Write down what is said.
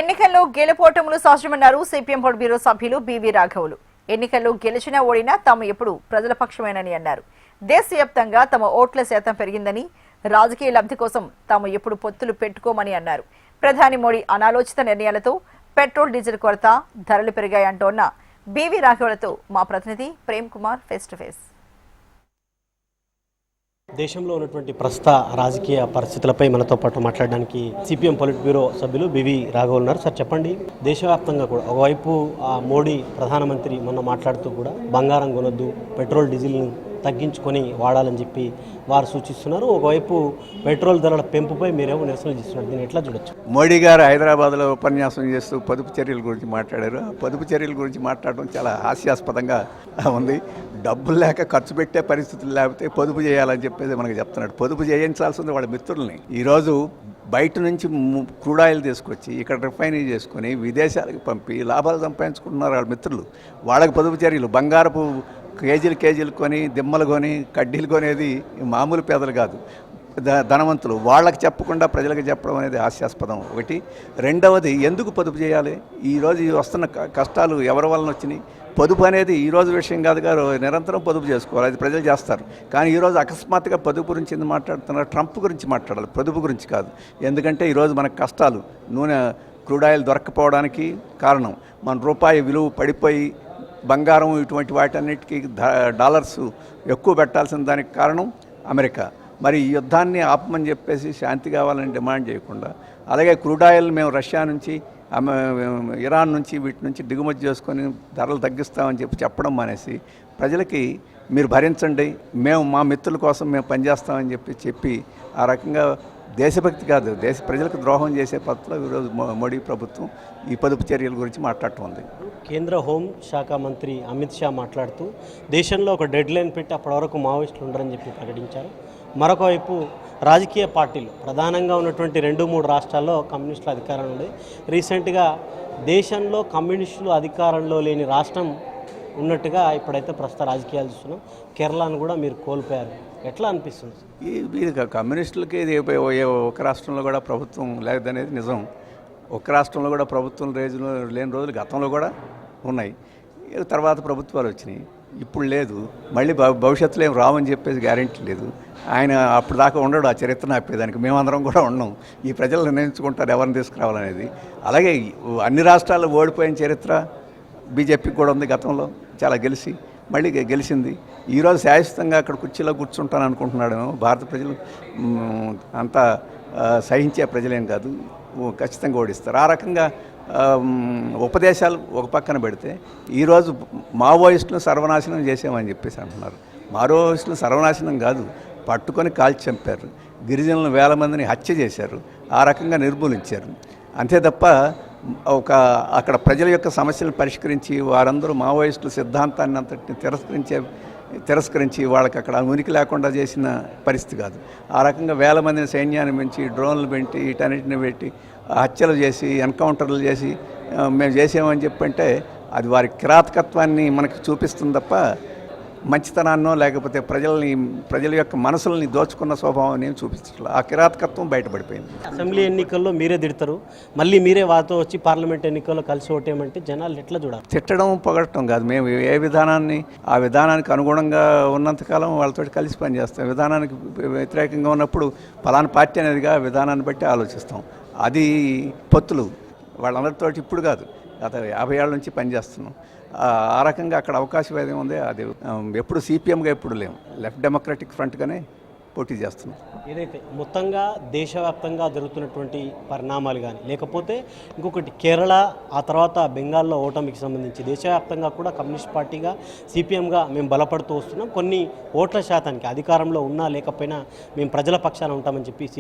ఎన్నికల్లో గెలుపోటములు సహజమన్నారు CPM polit bureau సభ్యులు B V రాఘవులు. ఎన్నికల్లో గెలిచినా ఓడినా తాము ఎప్పుడు ప్రజల పక్షమేనని అన్నారు. దేశవ్యాప్తంగా తమ ఓట్ల శాతం పెరిగిందని, రాజకీయ లబ్ధి కోసం తాము ఎప్పుడు పొత్తులు పెట్టుకోమని అన్నారు. ప్రధాని మోడీ అనాలోచిత నిర్ణయాలతో పెట్రోల్ డీజిల్ కొరత, ధరలు పెరిగాయంటోన్న బివి రాఘవులతో మా ప్రతినిధి Prem Kumar face to face. దేశంలో ఉన్నటువంటి ప్రస్తుత రాజకీయ పరిస్థితులపై మనతో పాటు మాట్లాడడానికి సిపిఎం పొలిట్ బ్యూరో సభ్యులు బివి రాఘవులు ఉన్నారు. సార్ చెప్పండి, దేశవ్యాప్తంగా కూడా ఒకవైపు మోడీ ప్రధానమంత్రి మొన్న మాట్లాడుతూ కూడా బంగారం కొనొద్దు, పెట్రోల్ డీజిల్ని తగ్గించుకొని వాడాలని చెప్పి వారు సూచిస్తున్నారు. ఒకవైపు పెట్రోల్ ధరల పెంపుపై మీరేమో నిరసన చేస్తున్నారు. దీన్ని ఎట్లా చూడొచ్చు? మోడీ గారు హైదరాబాద్లో ఉపన్యాసం చేస్తూ పొదుపు చర్యల గురించి మాట్లాడారు. ఆ పొదుపు చర్యల గురించి మాట్లాడడం చాలా హాస్యాస్పదంగా ఉంది. డబ్బులు లేక ఖర్చు పెట్టే పరిస్థితులు లేకపోతే పొదుపు చేయాలని చెప్పేసి మనకు చెప్తున్నాడు. పొదుపు చేయించాల్సింది వాళ్ళ మిత్రుల్ని. ఈరోజు బయట నుంచి క్రూడ్ ఆయిల్ తీసుకొచ్చి ఇక్కడ రిఫైనరీ చేసుకొని విదేశాలకు పంపి లాభాలు సంపాదించుకుంటున్నారు వాళ్ళ మిత్రులు. వాళ్ళకి పొదుపు చర్యలు, బంగారపు కేజీలు కొని, దిమ్మలు కొని, కడ్డీలు కొనేది మామూలు పేదలు కాదు, ధనవంతులు. వాళ్ళకి చెప్పకుండా ప్రజలకు చెప్పడం అనేది హాస్యాస్పదం ఒకటి. రెండవది, ఎందుకు పొదుపు చేయాలి? ఈరోజు వస్తున్న కష్టాలు ఎవరి వలన వచ్చినాయి? పొదుపు అనేది ఈరోజు విషయం కాదు గారు, నిరంతరం పొదుపు చేసుకోవాలి, అది ప్రజలు చేస్తారు. కానీ ఈరోజు అకస్మాత్తుగా పొదుపు గురించి ఎందుకు మాట్లాడుతున్నారు? ట్రంప్ గురించి మాట్లాడాలి, పొదుపు గురించి కాదు. ఎందుకంటే ఈరోజు మనకు కష్టాలు, నూనె క్రూడ్ ఆయిల్ దొరక్కపోవడానికి కారణం, మన రూపాయి విలువ పడిపోయి బంగారం ఇటువంటి వాటన్నిటికీ డాలర్స్ ఎక్కువ పెట్టాల్సిన దానికి కారణం అమెరికా. మరి ఈ యుద్ధాన్ని ఆపమని చెప్పేసి శాంతి కావాలని డిమాండ్ చేయకుండా, అలాగే క్రూడ్ ఆయిల్ మేము రష్యా నుంచి, ఇరాన్ నుంచి, వీటి నుంచి దిగుమతి చేసుకొని ధరలు తగ్గిస్తామని చెప్పడం మానేసి ప్రజలకి మీరు భరించండి, మేము మా మిత్రుల కోసం మేము పనిచేస్తామని చెప్పి ఆ రకంగా దేశభక్తి కాదు, దేశ ప్రజలకు ద్రోహం చేసే పద్ధతిలో ఈరోజు మోడీ ప్రభుత్వం ఈ పొదుపు చర్యల గురించి మాట్లాడుతూ ఉంది. కేంద్ర హోం శాఖ మంత్రి అమిత్ షా మాట్లాడుతూ దేశంలో ఒక డెడ్ లైన్ పెట్టి అప్పటి వరకు మావోయిస్టులు ఉండరని చెప్పి ప్రకటించారు. మరొక వైపు రాజకీయ పార్టీలు ప్రధానంగా ఉన్నటువంటి 2-3 రాష్ట్రాల్లో కమ్యూనిస్టుల అధికారం ఉంది. రీసెంట్గా దేశంలో కమ్యూనిస్టులు అధికారంలో లేని రాష్ట్రం ఉన్నట్టుగా ఇప్పుడైతే ప్రస్తుత రాజకీయాలు చూస్తున్నాం. కేరళను కూడా మీరు కోల్పోయారు, ఎట్లా అనిపిస్తుంది? ఈ కమ్యూనిస్టులకి ఒక రాష్ట్రంలో కూడా ప్రభుత్వం లేదనేది నిజం. ఒక రాష్ట్రంలో కూడా ప్రభుత్వం లేని రోజులు గతంలో కూడా ఉన్నాయి. తర్వాత ప్రభుత్వాలు వచ్చినాయి, ఇప్పుడు లేదు. మళ్ళీ భవిష్యత్తులో ఏం రావని చెప్పేసి గ్యారెంటీ లేదు. ఆయన అప్పుడు దాకా ఉండడు ఆ చరిత్రను ఆపేదానికి. మేమందరం కూడా ఉన్నాం. ఈ ప్రజలు నిర్ణయించుకుంటారు ఎవరిని తీసుకురావాలనేది. అలాగే అన్ని రాష్ట్రాల్లో ఓడిపోయిన చరిత్ర బీజేపీకి కూడా ఉంది. గతంలో చాలా మళ్ళీ గెలిచింది. ఈరోజు శాశ్వతంగా అక్కడ కుర్చీలో కూర్చుంటాను అనుకుంటున్నాడేమో. భారత ప్రజలు అంతా సహించే ప్రజలేం కాదు, ఖచ్చితంగా ఓడిస్తారు. ఆ రకంగా ఉపదేశాలు ఒక పక్కన పెడితే ఈరోజు మావోయిస్టులను సర్వనాశనం చేసామని చెప్పేసి అంటున్నారు. మావోయిస్టులు సర్వనాశనం కాదు, పట్టుకొని కాల్చి చంపారు, గిరిజనులను వేల మందిని హత్య చేశారు, ఆ రకంగా నిర్మూలించారు. అంతే తప్ప అక్కడ ప్రజల యొక్క సమస్యలను పరిష్కరించి వారందరూ మావోయిస్టుల సిద్ధాంతాన్ని అంతటిని తిరస్కరించి వాళ్ళకి అక్కడ ఉనికి లేకుండా చేసిన పరిస్థితి కాదు. ఆ రకంగా వేల మందిని సైన్యాన్ని పెంచి, డ్రోన్లు పెట్టి, వీటన్నిటిని పెట్టి హత్యలు చేసి, ఎన్కౌంటర్లు చేసి మేము చేసామని చెప్పంటే అది వారి కిరాతకత్వాన్ని మనకి చూపిస్తుంది తప్ప మంచితనాన్నో లేకపోతే ప్రజల యొక్క మనసుల్ని దోచుకున్న స్వభావం ఏం చూపించట్లేదు. ఆ కిరాతకత్వం బయటపడిపోయింది. అసెంబ్లీ ఎన్నికల్లో మీరే తిడతారు, మళ్ళీ మీరే వారితో వచ్చి పార్లమెంట్ ఎన్నికల్లో కలిసి ఓటేయమంటే జనాలు ఎట్లా చూడాలి? తిట్టడం, పొగడటం కాదు. మేము ఏ విధానాన్ని ఆ విధానానికి అనుగుణంగా ఉన్నంతకాలం వాళ్ళతో కలిసి పనిచేస్తాం. విధానానికి వ్యతిరేకంగా ఉన్నప్పుడు ఫలానా పార్టీ అనేదిగా విధానాన్ని బట్టి ఆలోచిస్తాం. అది పొత్తులు వాళ్ళందరితో ఇప్పుడు కాదు, గత 50 ఏళ్ళ నుంచి పనిచేస్తున్నాం. ఆ రకంగా అక్కడ అవకాశం ఏదైనా ఉంది. అది ఎప్పుడు సిపిఎంగా ఎప్పుడు లేము, లెఫ్ట్ డెమోక్రటిక్ ఫ్రంట్గానే పోటీ చేస్తున్నాం. ఏదైతే మొత్తంగా దేశవ్యాప్తంగా జరుగుతున్నటువంటి పరిణామాలు కానీ, లేకపోతే ఇంకొకటి కేరళ, ఆ తర్వాత బెంగాల్లో ఓటమికి సంబంధించి దేశవ్యాప్తంగా కూడా కమ్యూనిస్ట్ పార్టీగా సిపిఎంగా మేము బలపడుతూ వస్తున్నాం. కొన్ని ఓట్ల శాతానికి అధికారంలో ఉన్నా లేకపోయినా మేము ప్రజల పక్షాన ఉంటామని చెప్పి